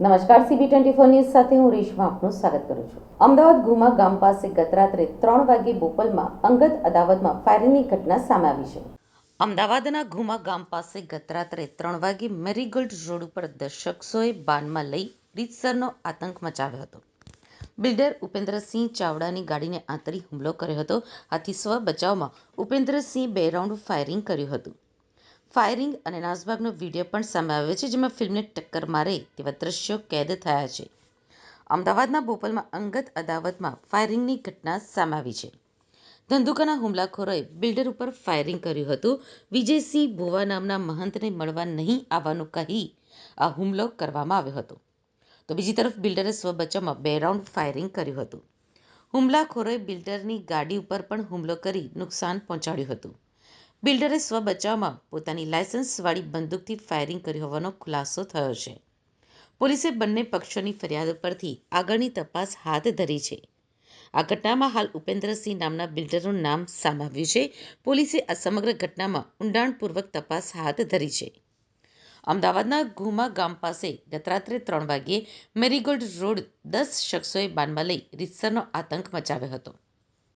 નમસ્કાર, CB24 news સાથે હું રેશમા આપનું સ્વાગત કરું છું। અમદાવાદ ગુમા ગામ પાસે ગત રાત્રે 3 વાગે બોપલમાં અંગત અદાવતમાં ફાયરિંગની ઘટના સામે આવી છે। અમદાવાદના ગુમા ગામ પાસે ગત રાત્રે 3 વાગે મેરીગોલ્ડ રોડ ઉપર 10 શખ્સોએ બાનમાં લઈ રીતસરનો આતંક મચાવ્યો હતો। બિલ્ડર ઉપેન્દ્રસિંહ ચાવડાની ગાડીને આંતરી હુમલો કર્યો હતો। આથી સ્વ બચાવમાં ઉપેન્દ્રસિંહ 2 રાઉન્ડ ફાયરિંગ કર્યું હતું। ફાયરિંગ અને નાસભાગનો વિડીયો પણ સામે આવ્યો છે, જેમાં ફિલ્મને ટક્કર મારે તેવા દ્રશ્યો કેદ થયા છે। અમદાવાદના બોપલમાં અંગત અદાવતમાં ફાયરિંગની ઘટના સામે આવી છે। ધંધુકાના હુમલાખોરોએ બિલ્ડર ઉપર ફાયરિંગ કર્યું હતું। વિજયસિંહ ભુવા નામના મહંતને મળવા નહીં આવવાનું કહી આ હુમલો કરવામાં આવ્યો હતો, તો બીજી તરફ બિલ્ડરે સ્વ બચાવમાં 2 રાઉન્ડ ફાયરિંગ કર્યું હતું। હુમલાખોરોએ બિલ્ડરની ગાડી ઉપર પણ હુમલો કરી નુકસાન પહોંચાડ્યું હતું। બિલ્ડરે સ્વ બચાવમાં પોતાની લાયસન્સવાળી બંદૂકથી ફાયરિંગ કર્યું હોવાનો ખુલાસો થયો છે। પોલીસે બંને પક્ષોની ફરિયાદ પરથી આગળની તપાસ હાથ ધરી છે। આ ઘટનામાં હાલ ઉપેન્દ્રસિંહ નામના બિલ્ડરનું નામ સામે આવ્યું છે। પોલીસે આ સમગ્ર ઘટનામાં ઊંડાણપૂર્વક તપાસ હાથ ધરી છે। અમદાવાદના ગુમા ગામ પાસે ગત રાત્રે 3 વાગ્યે મેરીગોલ્ડ રોડ 10 શખ્સોએ બાનમાં લઈ રીતસરનો આતંક મચાવ્યો હતો।